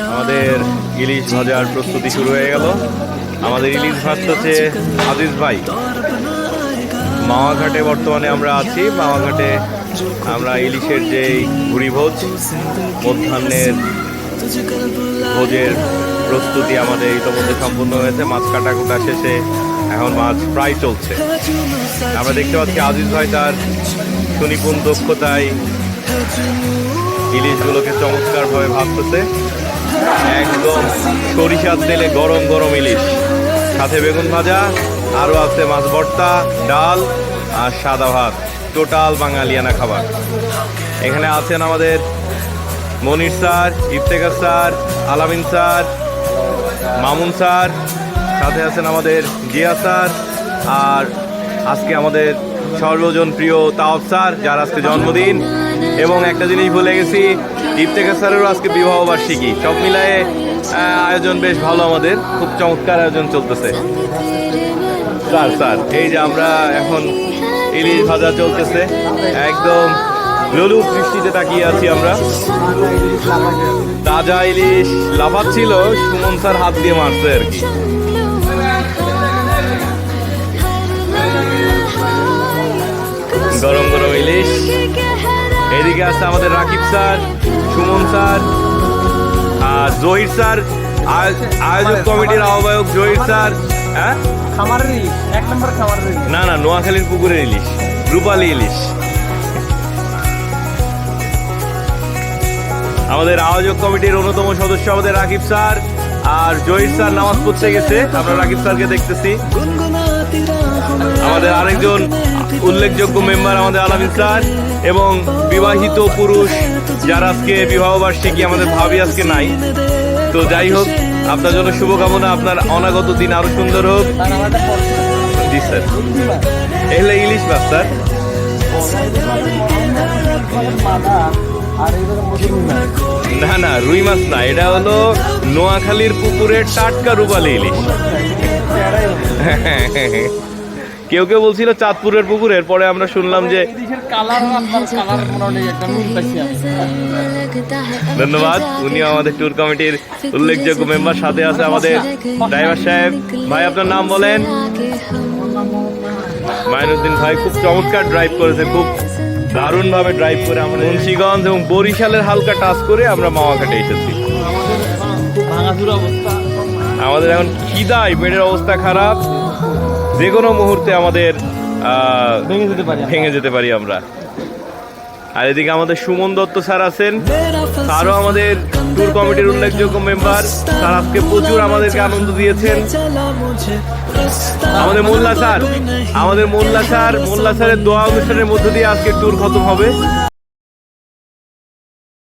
আমাদের ইলিশ ভাজার প্রস্তুতি শুরু হয়ে গেল। আমাদের ইলিশ ভাজতেছে আজিজ ভাই। মাওয়াঘাটে বর্তমানে আমরা আছি। মাওয়াঘাটে আমরা ইলিশের যে ভুড়ি ভোজ, মধ্যাহ্নের ভোজের প্রস্তুতি আমাদের ইতিমধ্যে সম্পূর্ণ হয়েছে। মাছ কাটাকুটা শেষে এখন মাছ প্রায় চলছে। আমরা দেখতে পাচ্ছি আজিজ ভাই তার সুনিপুণ দক্ষতায় ইলিশগুলোকে চমৎকারভাবে ভাজতেছে। একদম সরিষার তেলে গরম গরম ইলিশ, সাথে বেগুন ভাজা, আরও আছে মাছ ভর্তা, ডাল আর সাদা ভাত। টোটাল বাঙালিয়ানা খাবার। এখানে আছেন আমাদের মনির স্যার, ইফতেখার স্যার, আলামিন স্যার, মামুন স্যার, সাথে আছেন আমাদের জিয়া স্যার, আর আজকে আমাদের সর্বজন প্রিয় তাওব স্যার, যার আজকে জন্মদিন। এবং একটা জিনিস ভুলে গেছি, ইফতেখার স্যারেরও আজকে বিবাহ বার্ষিকী। সব মিলায়ে আয়োজন বেশ ভালো, আমাদের খুব চমৎকার আয়োজন চলতেছে। স্যার স্যার এই যে আমরা এখন ইলিশ ভাজা চলতেছে, একদম লোলুপ দৃষ্টিতে তাকিয়ে আছি আমরা। তাজা ইলিশ লাফাচ্ছিল, সুমন স্যার হাত দিয়ে মারছে আর কি। গরম গরম ইলিশ। এদিকে আছে আমাদের রাকিব স্যার, সুমন স্যার আর জহির স্যার, আয়োজক কমিটির আহ্বায়ক জহির স্যার। হ্যাঁ, না না, নোয়াখালীর পুকুরের ইলিশ, রূপালী ইলিশ। আমাদের আয়োজক কমিটির অন্যতম সদস্য আমাদের রাকিব স্যার, আর জহির স্যার নামাজ পড়তে গেছে, আমরা রাকিব স্যারকে দেখতেছি। আমাদের আরেকজন উল্লেখযোগ্য মেম্বার আমাদের আলামিন স্যার, এবং বিবাহিত পুরুষ যারা আজকে বিবাহ বার্ষিকী, আমাদের ভাবি আজকে নাই। তো যাই হোক, আপনার জন্য শুভকামনা, আপনার অনাগত দিন আরো সুন্দর হোক। জি স্যার, এহলে ইলিশ মাছ স্যার। না না, রুই মাছ না, এটা হলো নোয়াখালীর পুকুরের টাটকা রূপালী ইলিশ। কেউ কেউ বলছিল চাঁদপুরের পুকুরের, পরে আমরা শুনলাম যে ধন্যবাদ, উনিও আমাদের ট্যুর কমিটির উল্লেখযোগ্য মেম্বার। সাথে আছে আমাদের ড্রাইভার সাহেব। ভাই আপনার নাম বলেন? মাইনুদ্দিন ভাই খুব চমৎকার ড্রাইভ করেছে, খুব দারুণ ভাবে ড্রাইভ করে আমরা মুন্সিগঞ্জ এবং বরিশালের হালকা টাচ করে আমরা মাওয়াঘাটে এসেছি। আমাদের এখন খিদায় পেটের অবস্থা খারাপ, যে কোনো মুহূর্তে আমাদের ভেঙে যেতে পারি আমরা। আর এদিকে আমাদের সুমন দত্ত স্যার আছেন, তারও আমাদের ট্যুর কমিটির উল্লেখযোগ্য মেম্বার। তার আজকে প্রচুর আমাদেরকে আনন্দ দিয়েছেন। আমাদের মোল্লা স্যার, মোল্লা স্যারের দোয়া অনুষ্ঠানের মধ্য দিয়ে আজকে ট্যুর খতম হবে।